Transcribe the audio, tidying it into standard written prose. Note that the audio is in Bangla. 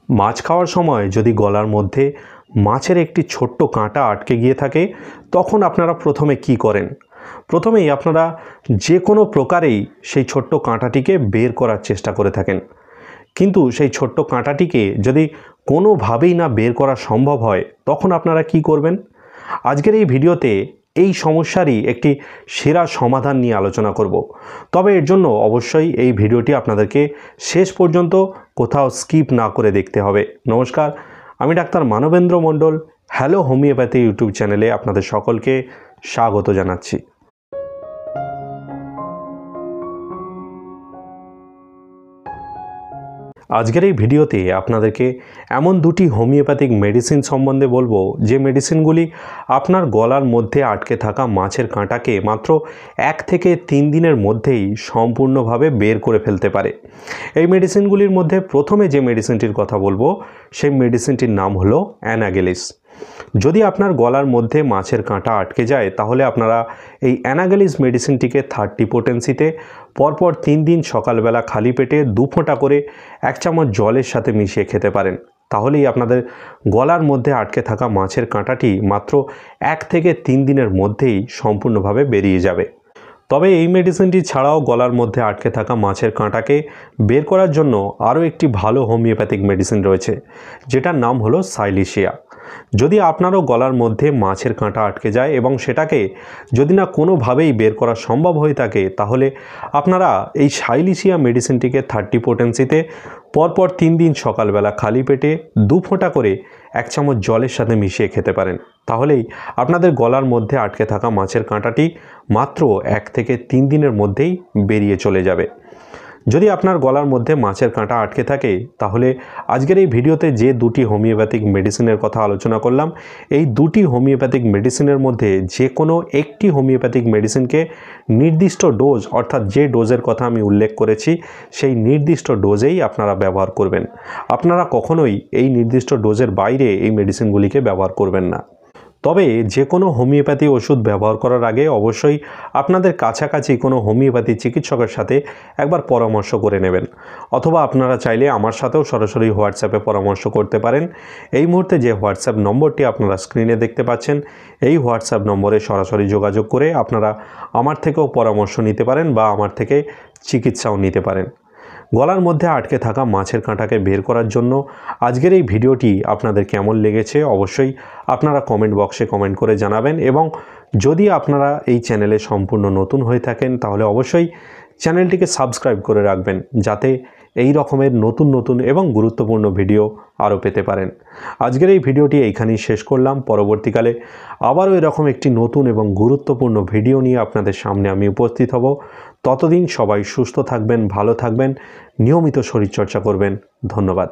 মাছ খাওয়ার সময় যদি গলার মধ্যে মাছের একটি ছোট্ট কাঁটা আটকে গিয়ে থাকে তখন আপনারা প্রথমে কি করেন? প্রথমেই আপনারা যে কোনো প্রকারেই সেই ছোট্ট কাঁটাটিকে বের করার চেষ্টা করে থাকেন, কিন্তু সেই ছোট্ট কাঁটাটিকে যদি কোনোভাবেই না বের করা সম্ভব হয় তখন আপনারা কি করবেন? আজকের এই ভিডিওতে এই সমস্যারই একটি সেরা সমাধান নিয়ে আলোচনা করব। তবে এর জন্য অবশ্যই এই ভিডিওটি আপনাদেরকে শেষ পর্যন্ত কোথাও স্কিপ না করে দেখতে হবে। নমস্কার, আমি ডাক্তার মানবেন্দ্র মণ্ডল। হ্যালো হোমিওপ্যাথি ইউটিউব চ্যানেলে আপনাদের সকলকে স্বাগত জানাচ্ছি। আজকের এই ভিডিওতে আপনাদেরকে এমন দুটি হোমিওপ্যাথিক মেডিসিন সম্বন্ধে বলবো যে মেডিসিনগুলি আপনার গলার মধ্যে আটকে থাকা মাছের কাঁটাকে মাত্র 1 থেকে 3 দিনের মধ্যেই সম্পূর্ণভাবে বের করে ফেলতে পারে। এই মেডিসিনগুলির মধ্যে প্রথমে যে মেডিসিনটির কথা বলবো সেই মেডিসিনটির নাম হলো অ্যানাগেলিস। যদি আপনার গলার মধ্যে মাছের কাঁটা আটকে যায় তাহলে আপনারা এই অ্যানাগেলিস মেডিসিনটিকে 30 পোটেন্সিতে পরপর 3 দিন সকালবেলা খালি পেটে 2 ফোঁটা করে 1 চামচ জলের সাথে মিশিয়ে খেতে পারেন। তাহলেই আপনাদের গলার মধ্যে আটকে থাকা মাছের কাঁটাটি মাত্র 1 থেকে 3 দিনের মধ্যেই সম্পূর্ণভাবে বেরিয়ে যাবে। তবে এই মেডিসিনটি ছাড়াও গলার মধ্যে আটকে থাকা মাছের কাঁটাকে বের করার জন্য আরও একটি ভালো হোমিওপ্যাথিক মেডিসিন রয়েছে, যেটার নাম হলো সাইলিশিয়া। যদি আপনারও গলার মধ্যে মাছের কাঁটা আটকে যায় এবং সেটাকে যদি না কোনোভাবেই বের করা সম্ভব হয়ে থাকে তাহলে আপনারা এই সাইলিশিয়া মেডিসিনটিকে 30 পোটেন্সিতে পরপর 3 দিন সকালবেলা খালি পেটে 2 ফোঁটা করে 1 চামচ জলের সাথে মিশিয়ে খেতে পারেন। তাহলেই আপনাদের গলার মধ্যে আটকে থাকা মাছের কাঁটাটি মাত্র 1 থেকে 3 দিনের মধ্যেই বেরিয়ে চলে যাবে। যদি আপনার গলার মধ্যে মাছের কাঁটা আটকে থাকে তাহলে আজকের এই ভিডিওতে যে দুটি হোমিওপ্যাথিক মেডিসিনের কথা আলোচনা করলাম, এই দুটি হোমিওপ্যাথিক মেডিসিনের মধ্যে যে কোনো একটি হোমিওপ্যাথিক মেডিসিনকে নির্দিষ্ট ডোজ, অর্থাৎ যে ডোজের কথা আমি উল্লেখ করেছি সেই নির্দিষ্ট ডোজেই আপনারা ব্যবহার করবেন। আপনারা কখনোই এই নির্দিষ্ট ডোজের বাইরে এই মেডিসিনগুলিকে ব্যবহার করবেন না। তবে যে কোনো হোমিওপ্যাথি ওষুধ ব্যবহার করার আগে অবশ্যই আপনাদের কাছাকাছি কোনো হোমিওপ্যাথি চিকিৎসকের সাথে একবার পরামর্শ করে নেবেন, অথবা আপনারা চাইলে আমার সাথেও সরাসরি হোয়াটসঅ্যাপে পরামর্শ করতে পারেন। এই মুহূর্তে যে হোয়াটসঅ্যাপ নম্বরটি আপনারা স্ক্রিনে দেখতে পাচ্ছেন এই হোয়াটসঅ্যাপ নম্বরে সরাসরি যোগাযোগ করে আপনারা আমার থেকেও পরামর্শ নিতে পারেন বা আমার থেকে চিকিৎসাও নিতে পারেন। গলার মধ্যে আটকে থাকা মাছের কাঁটাকে বের করার জন্য আজকের এই ভিডিওটি আপনাদের কেমন লেগেছে অবশ্যই আপনারা কমেন্ট বক্সে কমেন্ট করে জানাবেন, এবং যদি আপনারা এই চ্যানেলে সম্পূর্ণ নতুন হয়ে থাকেন তাহলে অবশ্যই চ্যানেলটিকে সাবস্ক্রাইব করে রাখবেন যাতে এই রকমের নতুন নতুন এবং গুরুত্বপূর্ণ ভিডিও আরও পেতে পারেন। আজকের এই ভিডিওটি এইখানেই শেষ করলাম। পরবর্তীকালে আবারও এরকম একটি নতুন এবং গুরুত্বপূর্ণ ভিডিও নিয়ে আপনাদের সামনে আমি উপস্থিত হব। ততদিন সবাই সুস্থ থাকবেন, ভালো থাকবেন, নিয়মিত শরীরচর্চা করবেন। ধন্যবাদ।